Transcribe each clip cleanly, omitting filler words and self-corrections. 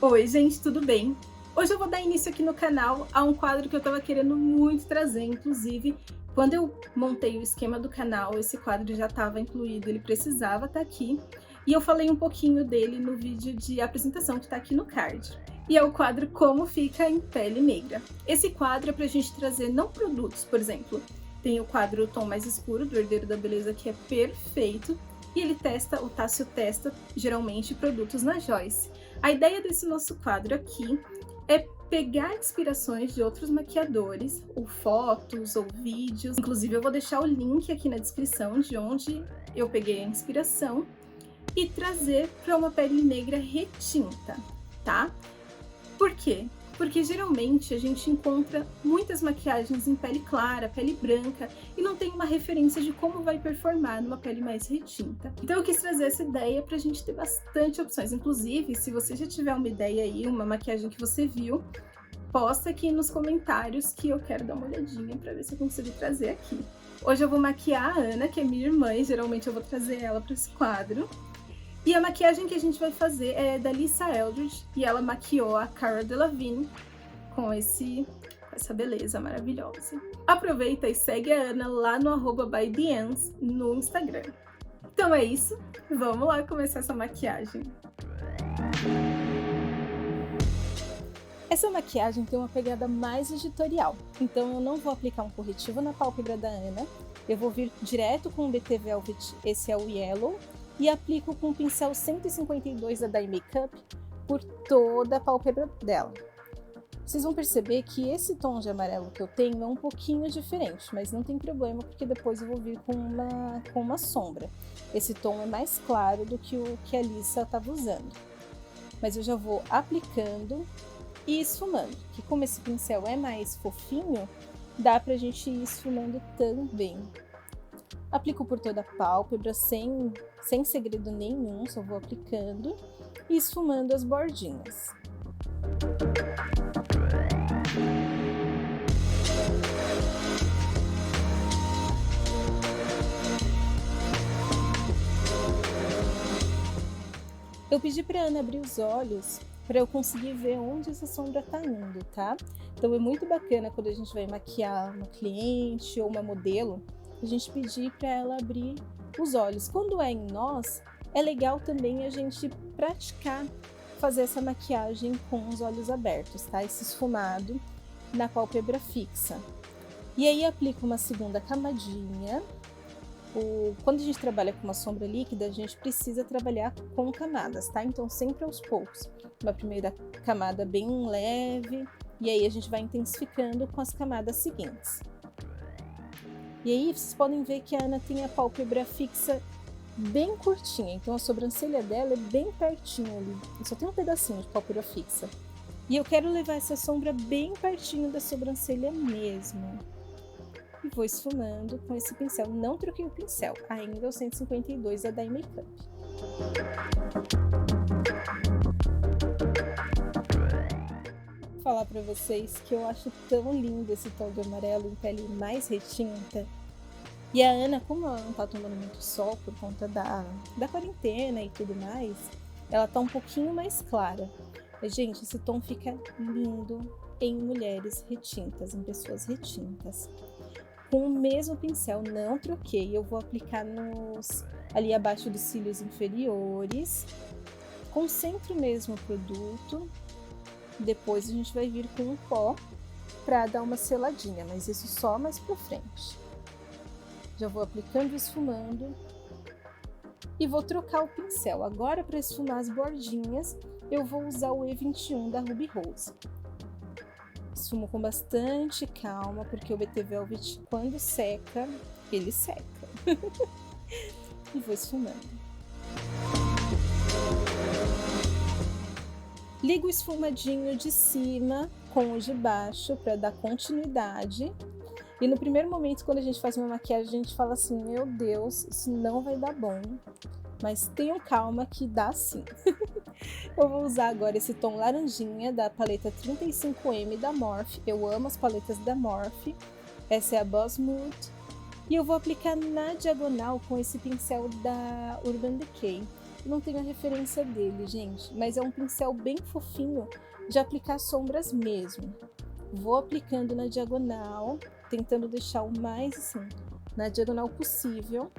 Oi, gente, tudo bem? Hoje eu vou dar início aqui no canal a um quadro que eu tava querendo muito trazer, inclusive, quando eu montei o esquema do canal, esse quadro já estava incluído, ele precisava estar aqui, e eu falei um pouquinho dele no vídeo de apresentação que tá aqui no card. E é o quadro Como Fica em Pele Negra. Esse quadro é pra gente trazer não produtos, por exemplo, tem o quadro Tom Mais Escuro, do Herdeiro da Beleza, que é perfeito, e ele testa, o Tássio testa, geralmente, produtos na Joyce. A ideia desse nosso quadro aqui é pegar inspirações de outros maquiadores, ou fotos, ou vídeos. Inclusive eu vou deixar o link aqui na descrição de onde eu peguei a inspiração e trazer para uma pele negra retinta, tá? Por quê? Porque geralmente a gente encontra muitas maquiagens em pele clara, pele branca, e não tem uma referência de como vai performar numa pele mais retinta. Então eu quis trazer essa ideia pra gente ter bastante opções. Inclusive, se você já tiver uma ideia aí, uma maquiagem que você viu, posta aqui nos comentários que eu quero dar uma olhadinha pra ver se eu consigo trazer aqui. Hoje eu vou maquiar a Ana, que é minha irmã, e geralmente eu vou trazer ela para esse quadro. E a maquiagem que a gente vai fazer é da Lisa Eldridge, e ela maquiou a Cara Delevingne com essa beleza maravilhosa. Aproveita e segue a Ana lá no @bytheans no Instagram. Então é isso, vamos lá começar essa maquiagem. Essa maquiagem tem uma pegada mais editorial, então eu não vou aplicar um corretivo na pálpebra da Ana, eu vou vir direto com o BT Velvet, esse é o Yellow, e aplico com o pincel 152 da Dye Makeup por toda a pálpebra dela. Vocês vão perceber que esse tom de amarelo que eu tenho é um pouquinho diferente, mas não tem problema porque depois eu vou vir com uma sombra. Esse tom é mais claro do que o que a Lisa estava usando. Mas eu já vou aplicando e esfumando, que como esse pincel é mais fofinho, dá pra gente ir esfumando também. Aplico por toda a pálpebra, sem segredo nenhum, só vou aplicando e esfumando as bordinhas. Eu pedi para Ana abrir os olhos para eu conseguir ver onde essa sombra tá indo, tá? Então é muito bacana quando a gente vai maquiar uma cliente ou uma modelo, a gente pedir para ela abrir os olhos. Quando é em nós, é legal também a gente praticar fazer essa maquiagem com os olhos abertos, tá? Esse esfumado na pálpebra fixa. E aí aplico uma segunda camadinha. Quando a gente trabalha com uma sombra líquida, a gente precisa trabalhar com camadas, tá? Então sempre aos poucos. Uma primeira camada bem leve, e aí a gente vai intensificando com as camadas seguintes. E aí vocês podem ver que a Ana tem a pálpebra fixa bem curtinha, então a sobrancelha dela é bem pertinho ali, só tem um pedacinho de pálpebra fixa. E eu quero levar essa sombra bem pertinho da sobrancelha mesmo. E vou esfumando com esse pincel, não troquei o pincel, ainda é o 152 da Dye Makeup. Vou falar pra vocês que eu acho tão lindo esse tom de amarelo em pele mais retinta. E a Ana, como ela não tá tomando muito sol por conta da quarentena e tudo mais, ela tá um pouquinho mais clara. Mas, gente, esse tom fica lindo em mulheres retintas, em pessoas retintas. Com o mesmo pincel, não troquei, eu vou aplicar ali abaixo dos cílios inferiores. Concentro mesmo o produto. Depois a gente vai vir com um pó para dar uma seladinha, mas isso só mais pra frente. Já vou aplicando e esfumando. E vou trocar o pincel. Agora, para esfumar as bordinhas, eu vou usar o E21 da Ruby Rose. Esfumo com bastante calma, porque o BT Velvet, quando seca, ele seca. E vou esfumando. Ligo o esfumadinho de cima com o de baixo para dar continuidade. E no primeiro momento, quando a gente faz uma maquiagem, a gente fala assim, meu Deus, isso não vai dar bom. Mas tenham calma que dá sim. Eu vou usar agora esse tom laranjinha da paleta 35M da Morphe. Eu amo as paletas da Morphe. Essa é a Boss Mood. E eu vou aplicar na diagonal com esse pincel da Urban Decay. não tenho a referência dele, gente, mas é um pincel bem fofinho de aplicar sombras mesmo. Vou aplicando na diagonal, tentando deixar o mais assim, na diagonal possível,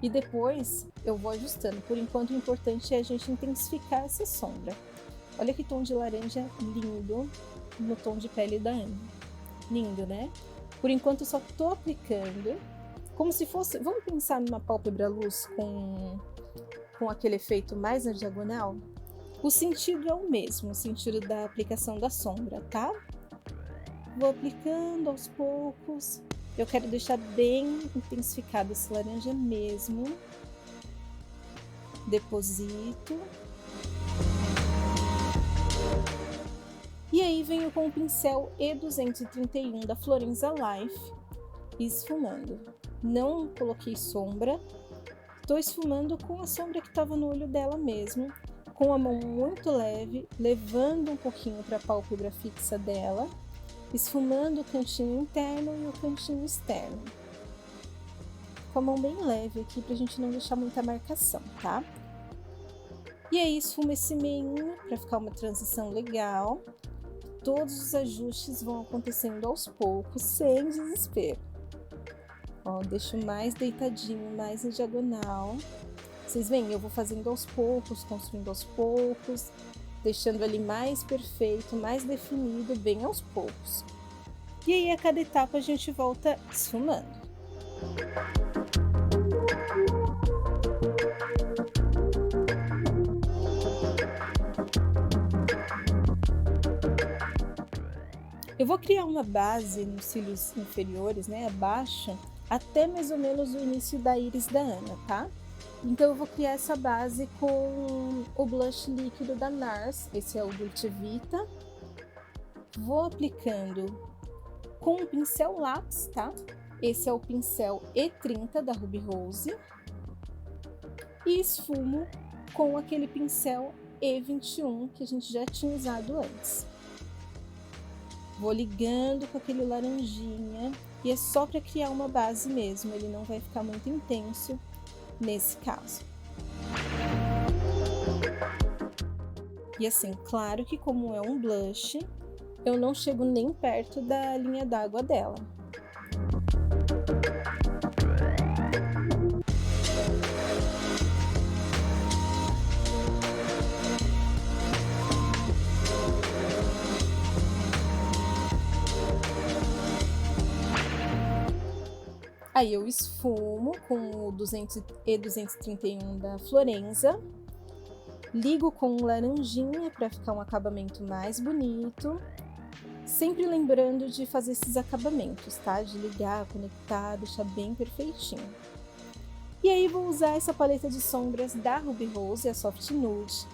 e depois eu vou ajustando. Por enquanto o importante é a gente intensificar essa sombra. Olha que tom de laranja lindo no tom de pele da Ana. Lindo, né? Por enquanto eu só tô aplicando, como se fosse, vamos pensar numa pálpebra luz com aquele efeito mais na diagonal? O sentido é o mesmo, o sentido da aplicação da sombra, tá? Vou aplicando aos poucos. Eu quero deixar bem intensificado esse laranja mesmo. Deposito. E aí venho com o pincel E231 da Florenza Life, esfumando. Não coloquei sombra, tô esfumando com a sombra que estava no olho dela mesmo, com a mão muito leve, levando um pouquinho para a pálpebra fixa dela, esfumando o cantinho interno e o cantinho externo. Com a mão bem leve aqui pra gente não deixar muita marcação, tá? E aí esfumo esse meinho para ficar uma transição legal. Todos os ajustes vão acontecendo aos poucos, sem desespero. Ó, deixo mais deitadinho, mais em diagonal. Vocês veem, eu vou fazendo aos poucos, construindo aos poucos, deixando ali mais perfeito, mais definido, bem aos poucos. E aí a cada etapa a gente volta esfumando. Eu vou criar uma base nos cílios inferiores, né, abaixo, até mais ou menos o início da íris da Ana, tá? Então eu vou criar essa base com o blush líquido da NARS, esse é o Dolce Vita. Vou aplicando com o pincel lápis, tá? Esse é o pincel E30 da Ruby Rose. E esfumo com aquele pincel E21 que a gente já tinha usado antes. Vou ligando com aquele laranjinha e é só para criar uma base mesmo, ele não vai ficar muito intenso nesse caso. E assim, claro que como é um blush, eu não chego nem perto da linha d'água dela. Aí eu esfumo com o E231 da Florenza, ligo com laranjinha para ficar um acabamento mais bonito, sempre lembrando de fazer esses acabamentos, tá? De ligar, conectar, deixar bem perfeitinho. E aí vou usar essa paleta de sombras da Ruby Rose, a Soft Nude,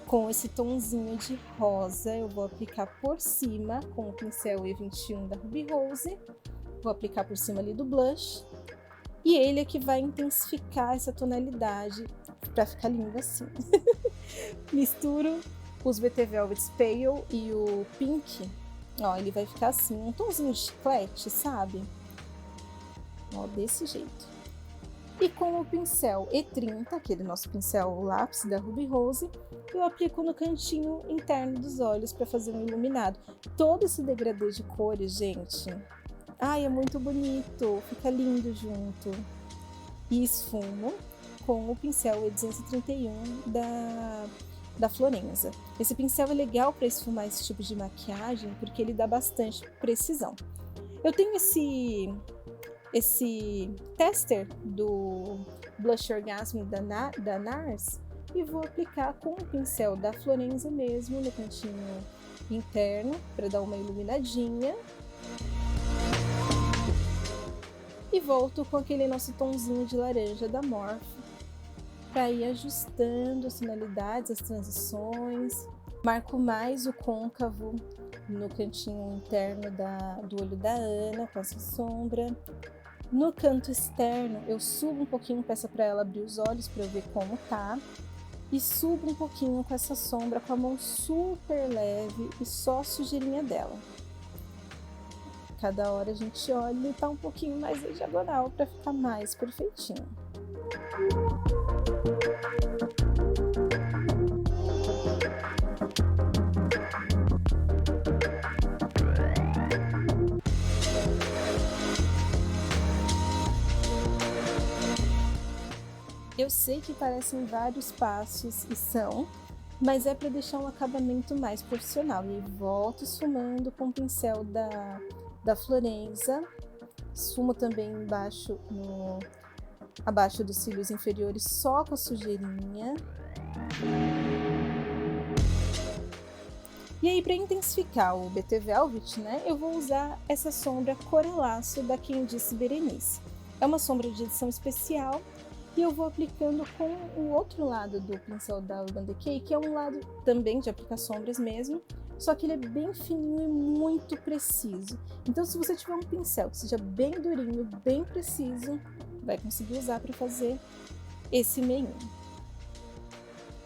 com esse tonzinho de rosa. Eu vou aplicar por cima com o pincel E21 da Ruby Rose. Vou aplicar por cima ali do blush. E ele é que vai intensificar essa tonalidade pra ficar lindo assim. Misturo os BT Velvet Pale e o Pink. Ó, ele vai ficar assim, um tonzinho de chiclete, sabe? Ó, desse jeito. E com o pincel E30, aquele nosso pincel lápis da Ruby Rose, eu aplico no cantinho interno dos olhos para fazer um iluminado. Todo esse degradê de cores, gente... Ai, é muito bonito, fica lindo junto. E esfumo com o pincel E231 da Florenza. Esse pincel é legal para esfumar esse tipo de maquiagem porque ele dá bastante precisão. Eu tenho esse tester do Blush Orgasm da NARS e vou aplicar com o pincel da Florenza mesmo no cantinho interno para dar uma iluminadinha. E volto com aquele nosso tonzinho de laranja da Morphe para ir ajustando as tonalidades, as transições. Marco mais o côncavo no cantinho interno do olho da Ana com essa sombra. No canto externo eu subo um pouquinho, peço para ela abrir os olhos para eu ver como tá. E subo um pouquinho com essa sombra com a mão super leve e só a sujeirinha dela. Cada hora a gente olha e tá um pouquinho mais na diagonal para ficar mais perfeitinho. Eu sei que parecem vários passos e são, mas é para deixar um acabamento mais profissional. E aí volto esfumando com o pincel da Florenza, esfumo também embaixo, abaixo dos cílios inferiores, só com a sujeirinha. E aí, para intensificar o BT Velvet, né, eu vou usar essa sombra Coralaço da Quem Disse Berenice. É uma sombra de edição especial e eu vou aplicando com o outro lado do pincel da Urban Decay, que é um lado também de aplicar sombras mesmo, só que ele é bem fininho e muito preciso. Então, se você tiver um pincel que seja bem durinho, bem preciso, vai conseguir usar para fazer esse meinho.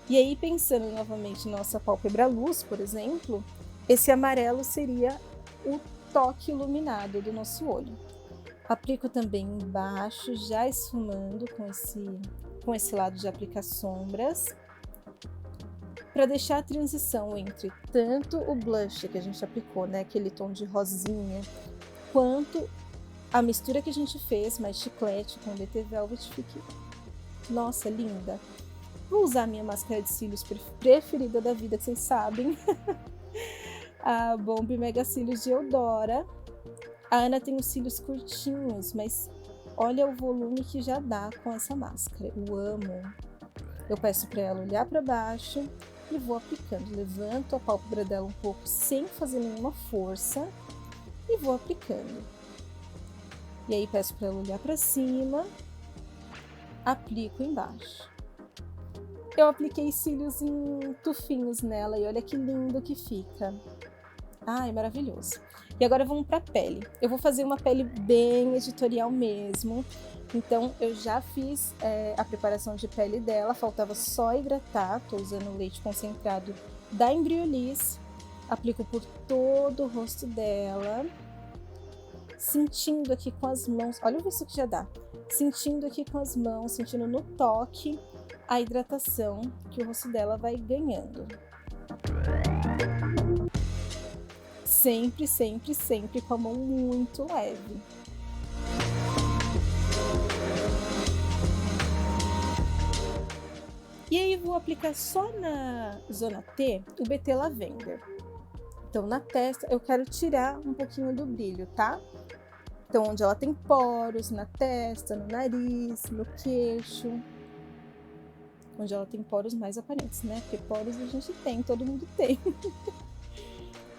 E aí, pensando novamente na nossa pálpebra luz, por exemplo, esse amarelo seria o toque iluminado do nosso olho. Aplico também embaixo, já esfumando com esse lado de aplicar sombras, para deixar a transição entre tanto o blush que a gente aplicou, né, aquele tom de rosinha, quanto a mistura que a gente fez, mais chiclete com BT Velvet, fique, nossa, linda. Vou usar a minha máscara de cílios preferida da vida, que vocês sabem, a Bomb Mega Cílios de Eudora. A Ana tem os cílios curtinhos, mas olha o volume que já dá com essa máscara, eu amo. Eu peço para ela olhar para baixo e vou aplicando, levanto a pálpebra dela um pouco sem fazer nenhuma força e vou aplicando. E aí peço para ela olhar para cima, aplico embaixo. Eu apliquei cílios em tufinhos nela e olha que lindo que fica. Ai, maravilhoso. E agora vamos para a pele. Eu vou fazer uma pele bem editorial mesmo. Então, eu já fiz a preparação de pele dela, faltava só hidratar. Tô usando o leite concentrado da Embryolisse. Aplico por todo o rosto dela. Sentindo aqui com as mãos, olha o visto que já dá. Sentindo aqui com as mãos, sentindo no toque a hidratação que o rosto dela vai ganhando. Sempre, sempre, sempre com a mão muito leve. E aí vou aplicar só na zona T o BT Lavender. Então na testa eu quero tirar um pouquinho do brilho, tá? Então onde ela tem poros, na testa, no nariz, no queixo. Onde ela tem poros mais aparentes, né? Porque poros a gente tem, todo mundo tem.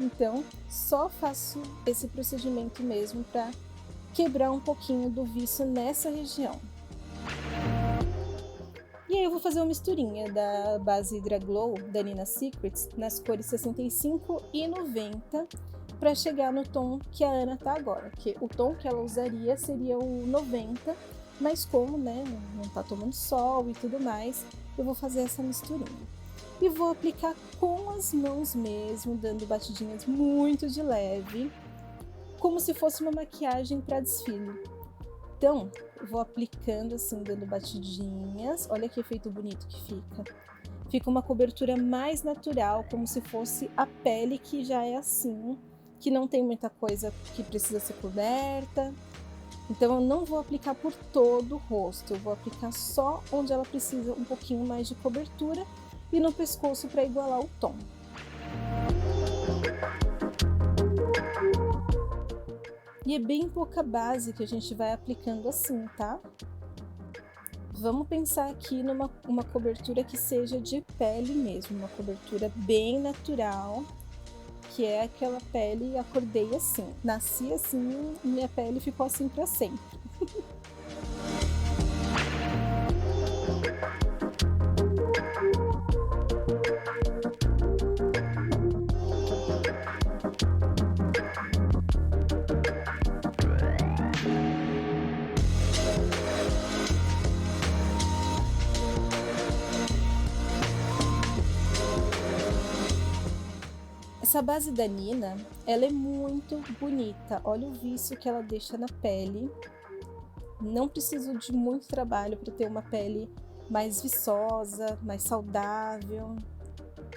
Então, só faço esse procedimento mesmo para quebrar um pouquinho do viço nessa região. E aí eu vou fazer uma misturinha da base Hydra Glow da Nina Secrets nas cores 65 e 90 para chegar no tom que a Ana tá agora, que o tom que ela usaria seria o 90, mas como, né, não tá tomando sol e tudo mais, eu vou fazer essa misturinha. E vou aplicar com as mãos mesmo, dando batidinhas muito de leve, como se fosse uma maquiagem para desfile. Então, eu vou aplicando assim, dando batidinhas, olha que efeito bonito que fica. Fica uma cobertura mais natural, como se fosse a pele que já é assim, que não tem muita coisa que precisa ser coberta. Então eu não vou aplicar por todo o rosto, eu vou aplicar só onde ela precisa um pouquinho mais de cobertura e no pescoço para igualar o tom. E é bem pouca base que a gente vai aplicando assim, tá? Vamos pensar aqui numa cobertura que seja de pele mesmo, uma cobertura bem natural, que é aquela pele, acordei assim, nasci assim, minha pele ficou assim para sempre. Essa base da Nina, ela é muito bonita, olha o viço que ela deixa na pele. Não preciso de muito trabalho para ter uma pele mais viçosa, mais saudável.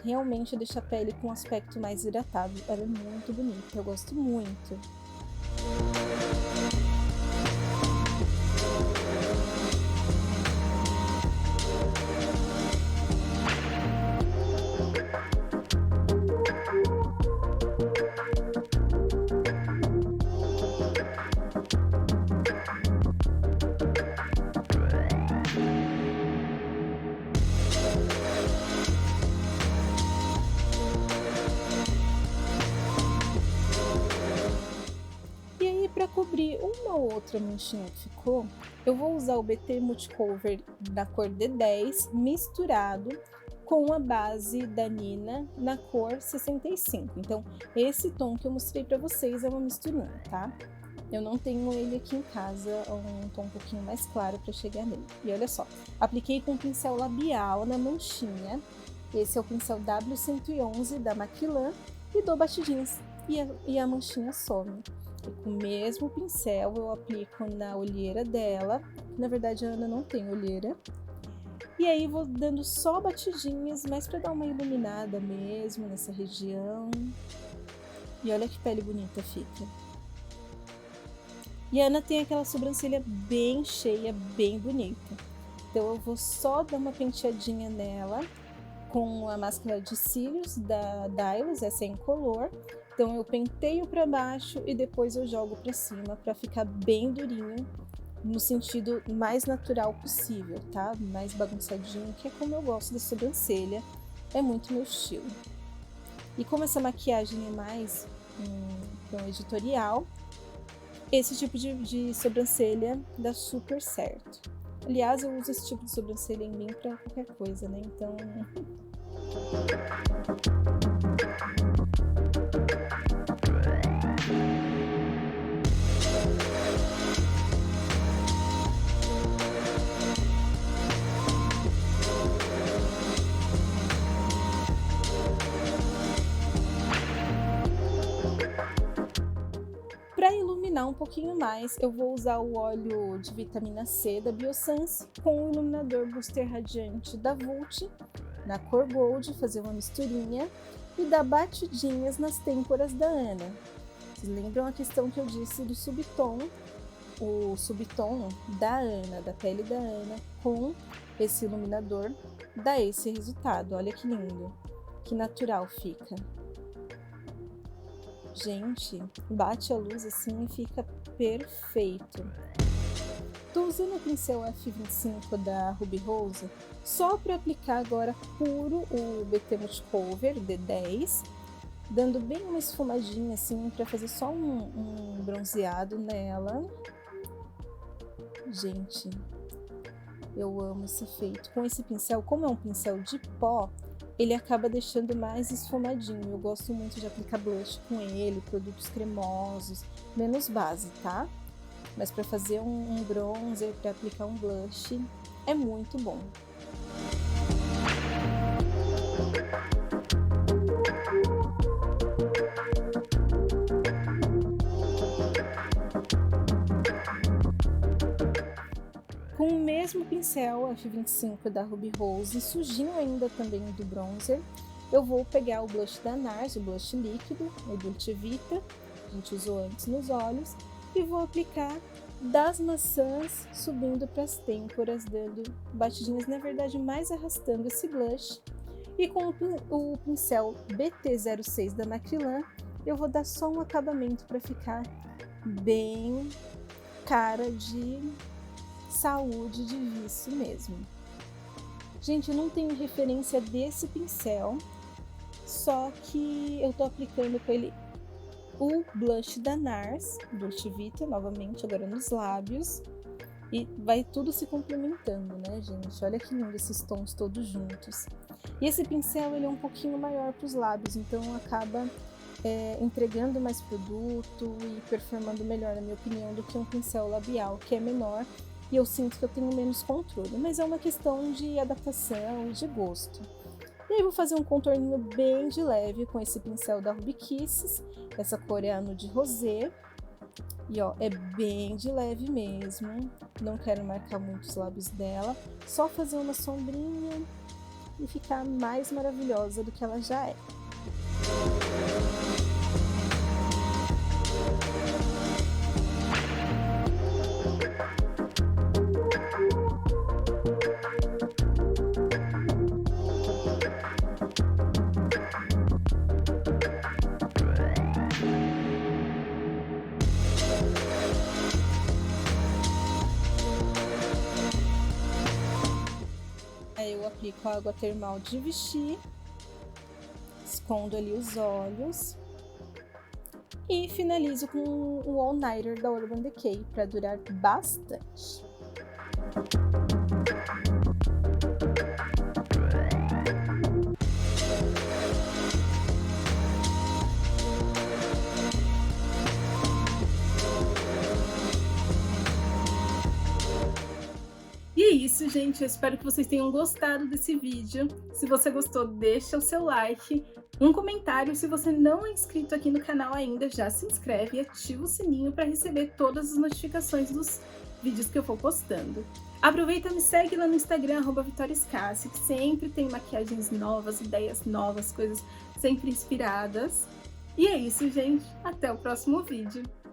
Realmente deixa a pele com um aspecto mais hidratado, ela é muito bonita, eu gosto muito. outra manchinha que ficou, eu vou usar o BT Multicover da cor D10 misturado com a base da Nina na cor 65. Então, esse tom que eu mostrei para vocês é uma misturinha, tá? Eu não tenho ele aqui em casa, um tom um pouquinho mais claro para chegar nele. E olha só, apliquei com pincel labial na manchinha. Esse é o pincel W111 da Macrilan e dou batidinhas e a manchinha some. E com o mesmo pincel eu aplico na olheira dela. Na verdade, a Ana não tem olheira. E aí vou dando só batidinhas, mas para dar uma iluminada mesmo nessa região. E olha que pele bonita fica. E a Ana tem aquela sobrancelha bem cheia, bem bonita. Então eu vou só dar uma penteadinha nela com a máscara de cílios da Dylos, essa é incolor. Então eu penteio para baixo e depois eu jogo para cima para ficar bem durinho, no sentido mais natural possível, tá? Mais bagunçadinho, que é como eu gosto da sobrancelha, é muito meu estilo. E como essa maquiagem é mais um editorial, esse tipo de sobrancelha dá super certo. Aliás, eu uso esse tipo de sobrancelha em mim para qualquer coisa, né? Então... Para iluminar um pouquinho mais, eu vou usar o óleo de vitamina C da Biossance com o iluminador Booster Radiante da Vult, na cor Gold, fazer uma misturinha e dar batidinhas nas têmporas da Ana. Vocês lembram a questão que eu disse do subtom? O subtom da Ana, da pele da Ana, com esse iluminador, dá esse resultado. Olha que lindo, que natural fica. Gente, bate a luz assim e fica perfeito. Tô usando o pincel F25 da Ruby Rose só para aplicar agora puro o BT Multicover D10, dando bem uma esfumadinha assim para fazer só um bronzeado nela. Gente, eu amo esse efeito. Com esse pincel, como é um pincel de pó, ele acaba deixando mais esfumadinho. Eu gosto muito de aplicar blush com ele, produtos cremosos, menos base, tá? Mas para fazer um bronzer, para aplicar um blush, é muito bom. Com o mesmo pincel F25 da Ruby Rose, sujinho ainda também do bronzer, eu vou pegar o blush da NARS, o blush líquido, o Dolce Vita, a gente usou antes nos olhos, e vou aplicar das maçãs subindo para as têmporas, dando batidinhas, na verdade mais arrastando esse blush. E com o pincel BT06 da Macrilan, eu vou dar só um acabamento para ficar bem cara de saúde, de vício mesmo. Gente, eu não tenho referência desse pincel, só que eu tô aplicando com ele o blush da NARS, Dolce Vita, novamente, agora nos lábios. E vai tudo se complementando, né, gente? Olha que lindo esses tons todos juntos. E esse pincel, ele é um pouquinho maior para os lábios, então acaba entregando mais produto e performando melhor, na minha opinião, do que um pincel labial, que é menor. E eu sinto que eu tenho menos controle, mas é uma questão de adaptação e de gosto. E aí vou fazer um contorninho bem de leve com esse pincel da Ruby Kisses, essa cor é a Nude Rosé. E ó, é bem de leve mesmo, não quero marcar muito os lábios dela, só fazer uma sombrinha e ficar mais maravilhosa do que ela já é. Aí eu aplico a água termal de Vichy, escondo ali os olhos E finalizo com o All Nighter da Urban Decay para durar bastante. E é isso, gente. Eu espero que vocês tenham gostado desse vídeo. Se você gostou, deixa o seu like, um comentário. Se você não é inscrito aqui no canal ainda, já se inscreve e ativa o sininho para receber todas as notificações dos vídeos que eu for postando. Aproveita e me segue lá no Instagram, @vitoriascassi, que sempre tem maquiagens novas, ideias novas, coisas sempre inspiradas. E é isso, gente. Até o próximo vídeo.